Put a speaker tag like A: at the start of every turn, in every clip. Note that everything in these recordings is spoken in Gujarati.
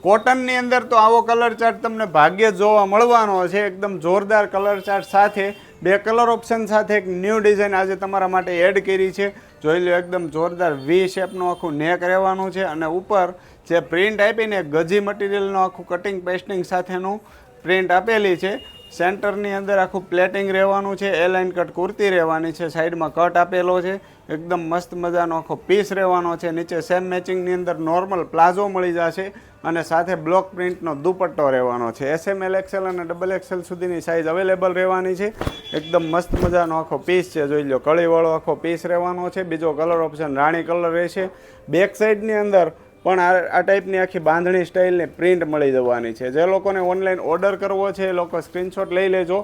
A: કોટનની અંદર તો આવો કલર ચાર્ટ તમને ભાગ્યે જોવા મળવાનો છે. એકદમ જોરદાર કલર ચાર્ટ સાથે 2 કલર ઓપ્શન સાથે એક ન્યૂ ડિઝાઇન આજે તમારા માટે એડ કરી છે. જોઈ લો, એકદમ જોરદાર વી શેપનું આખું નેક રહેવાનું છે અને ઉપર જે પ્રિન્ટ આપીને ગજી મટીરિયલનું આખું કટિંગ પેસ્ટિંગ સાથેનું પ્રિન્ટ આપેલી છે. સેન્ટરની અંદર આખું પ્લેટિંગ રહેવાનું છે. એ લાઇન કટ કુર્તી રહેવાની છે. સાઈડમાં કટ આપેલો છે. એકદમ મસ્ત મજાનો આખો પીસ રહેવાનો છે. નીચે સેમ મેચિંગની અંદર નોર્મલ પ્લાઝો મળી જશે અને સાથે બ્લોક પ્રિન્ટનો દુપટ્ટો રહેવાનો છે. SML XL અને XXL સુધીની સાઇઝ અવેલેબલ રહેવાની છે. એકદમ મસ્ત મજાનો આખો પીસ છે. જોઈ લો, કળીવાળો આખો પીસ રહેવાનો છે. બીજો કલર ઓપ્શન રાણી કલર રહેશે. બેક સાઈડની અંદર પણ આ ટાઈપની આખી બાંધણી સ્ટાઇલની પ્રિન્ટ મળી જવાની છે. જે લોકોને ઓનલાઈન ઓર્ડર કરવો છે એ લોકો સ્ક્રીનશોટ લઈ લેજો.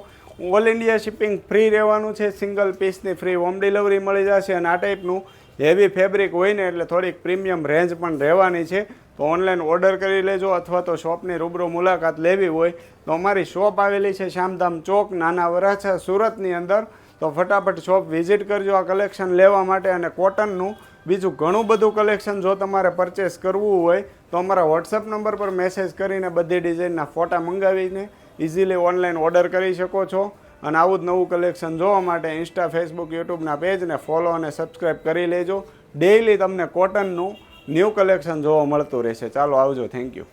A: ઓલ ઇન્ડિયા શિપિંગ ફ્રી રહેવાનું છે. સિંગલ પીસની ફ્રી હોમ ડિલિવરી મળી જશે અને આ ટાઈપનું હેવી ફેબ્રિક હોય ને એટલે થોડીક પ્રીમિયમ રેન્જ પણ રહેવાની છે. તો ઓનલાઈન ઓર્ડર કરી લેજો અથવા તો શોપની રૂબરૂ મુલાકાત લેવી હોય તો અમારી શોપ આવેલી છે શ્યામધામ ચોક, નાના વરાછા, સુરતની અંદર. તો ફટાફટ શોપ વિઝિટ કરજો આ કલેક્શન લેવા માટે. અને કોટનનું બીજું ઘણું બધું કલેક્શન જો તમારે પરચેસ કરવું હોય તો અમારા વોટ્સઅપ નંબર પર મેસેજ કરીને બધી ડિઝાઇનના ફોટા મંગાવીને ઇઝીલી ઓનલાઈન ઓર્ડર કરી શકો છો. અને આવું જ નવું કલેક્શન જોવા માટે ઇન્સ્ટા, ફેસબુક, યુટ્યુબના પેજને ફોલો અને સબસ્ક્રાઈબ કરી લેજો. ડેઇલી તમને કોટનનું ન્યૂ કલેક્શન જોવા મળતું રહેશે. ચાલો આવજો. Thank you.